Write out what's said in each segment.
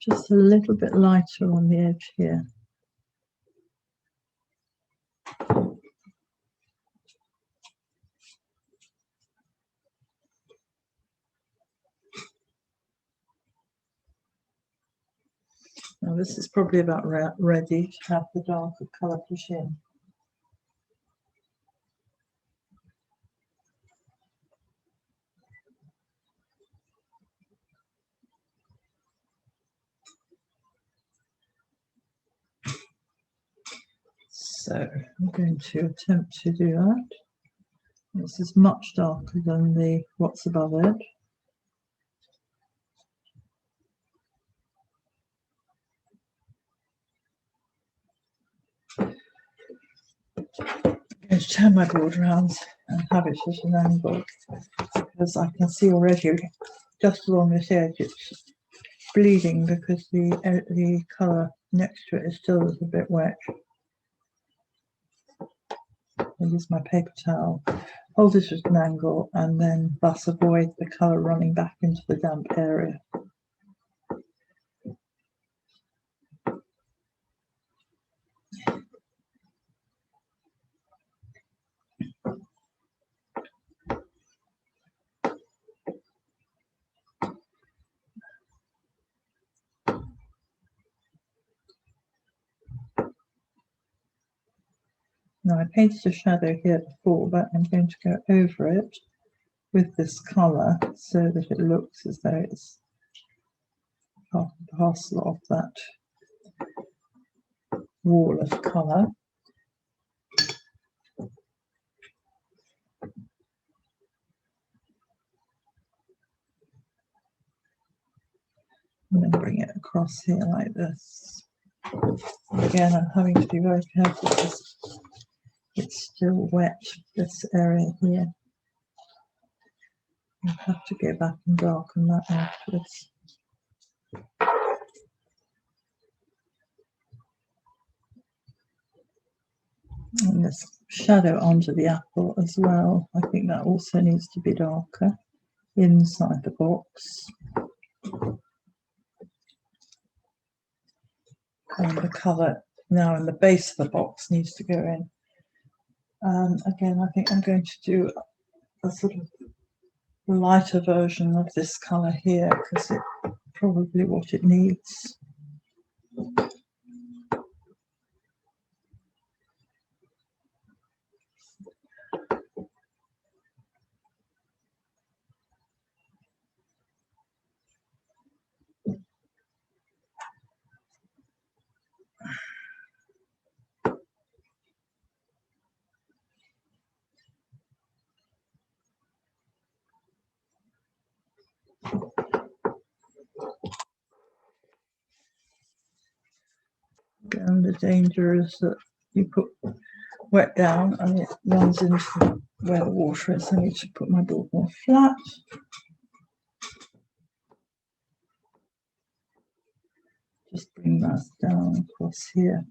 just a little bit lighter on the edge here. Now this is probably about ready to have the darker colour push in. So I'm going to attempt to do that. This is much darker than the what's above it. I'm going to turn my board around and have it at an angle, because I can see already just along this edge it's bleeding because the colour next to it is still a little bit wet. I'll use my paper towel, hold this at an angle, and then thus avoid the colour running back into the damp area. Now I painted a shadow here before, but I'm going to go over it with this colour so that it looks as though it's part and parcel of that wall of colour. And then bring it across here like this. Again, I'm having to be very careful because it's still wet, this area here. I have to go back and darken that afterwards. And this shadow onto the apple as well, I think that also needs to be darker inside the box. And the colour now in the base of the box needs to go in. Again, I think I'm going to do a sort of lighter version of this colour here because it's probably what it needs. And the danger is that you put wet down and it runs into where the water is. I need to put my board more flat. Just bring that down across here.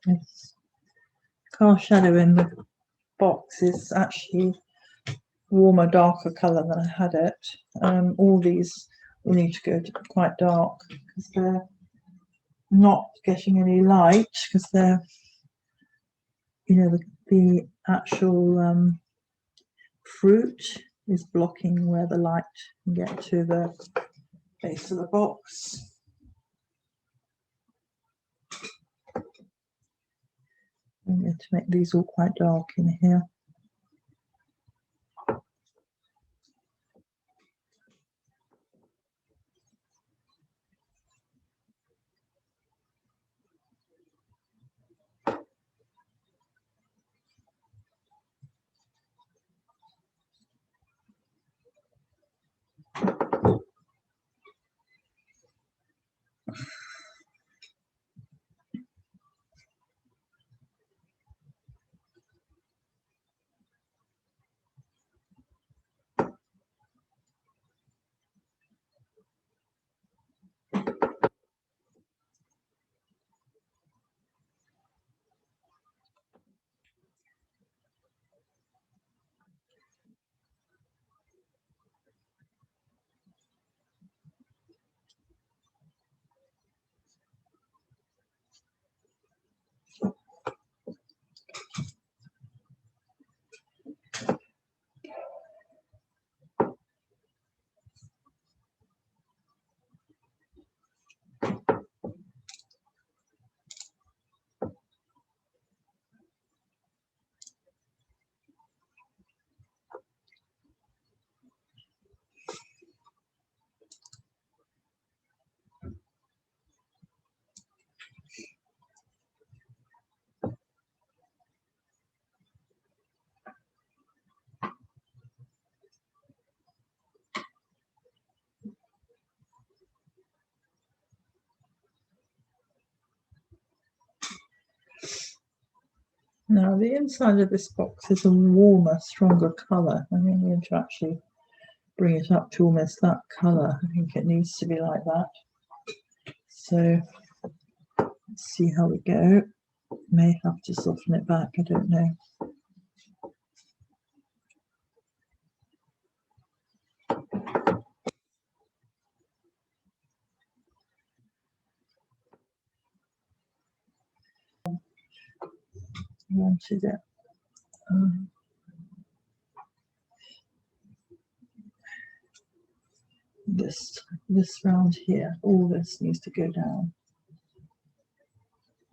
This car shadow in the box is actually warmer, darker colour than I had it. All these will need to go to quite dark because they're not getting any light, because they're, you know, the actual fruit is blocking where the light can get to the base of the box. I'm going to make these all quite dark in here. Now the inside of this box is a warmer, stronger colour. I think I'm going to actually bring it up to almost that colour. I think it needs to be like that. So let's see how we go. May have to soften it back, I don't know. Wanted it. This round here, all this needs to go down.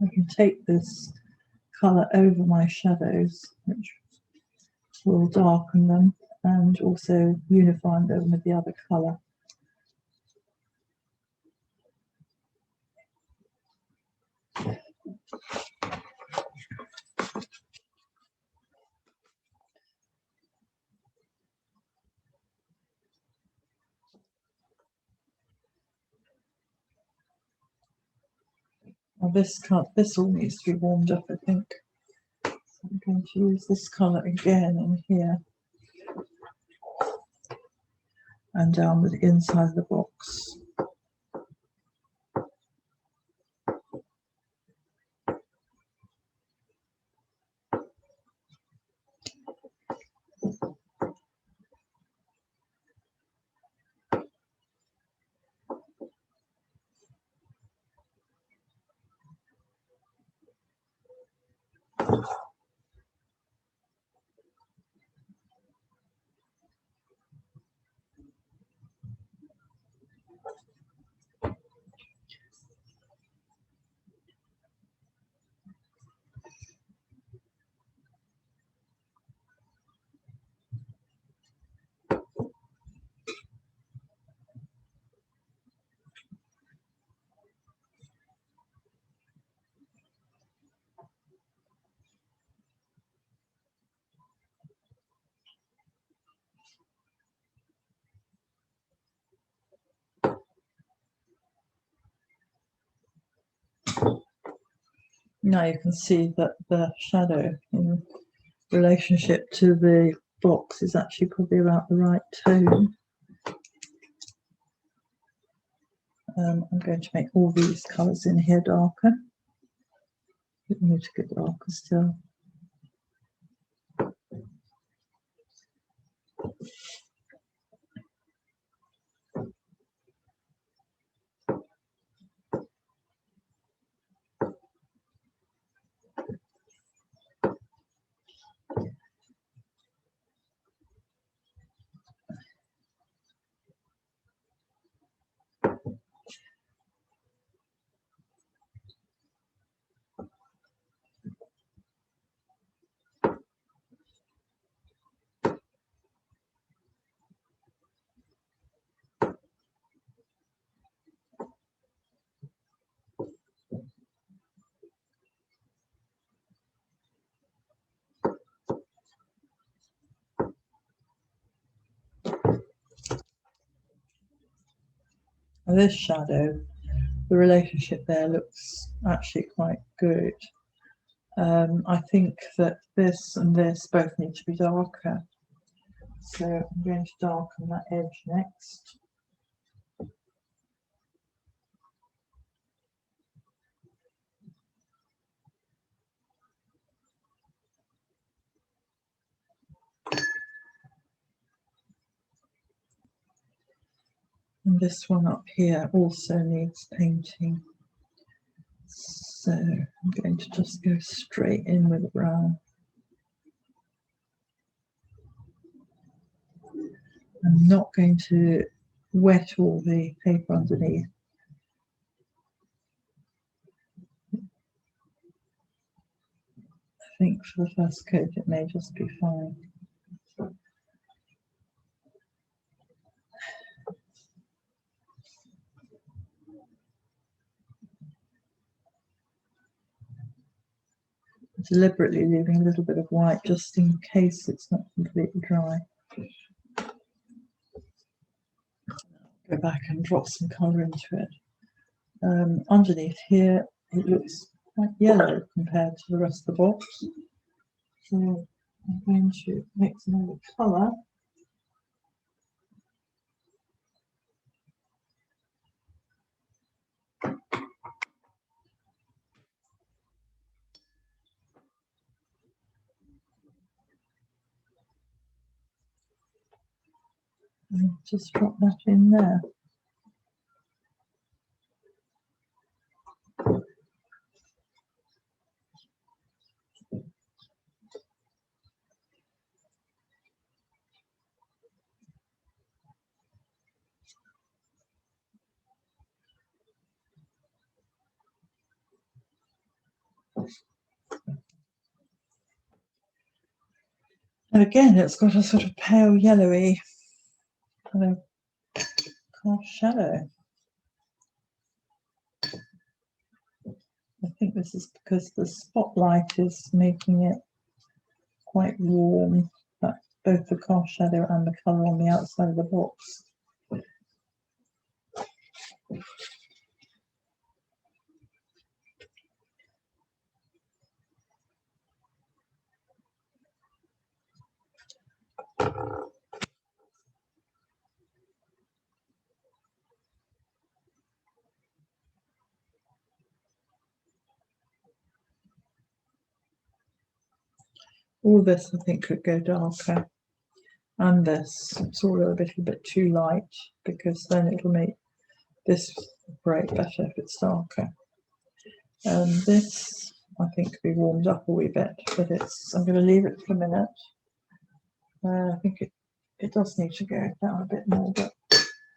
I can take this colour over my shadows, which will darken them and also unify them with the other colour. Now this all needs to be warmed up, I think. So I'm going to use this colour again in here and down the inside of the box. Now you can see that the shadow in relationship to the box is actually probably about the right tone. I'm going to make all these colours in here darker. It needs to get darker still. And this shadow, the relationship there looks actually quite good. I think that this and this both need to be darker. So I'm going to darken that edge next. And this one up here also needs painting. So I'm going to just go straight in with brown. I'm not going to wet all the paper underneath. I think for the first coat it may just be fine. Deliberately leaving a little bit of white just in case it's not completely dry. Go back and drop some colour into it. Underneath here it looks quite yellow compared to the rest of the box. So I'm going to mix another colour. And just drop that in there. And again, it's got a sort of pale yellowy kind of half shadow. I think this is because the spotlight is making it quite warm, both the cast shadow and the colour on the outside of the box. All this I think could go darker, and this it's all a little bit too light because then it'll make this break better if it's darker. This I think could be warmed up a wee bit, but I'm going to leave it for a minute. I think it does need to go down a bit more, but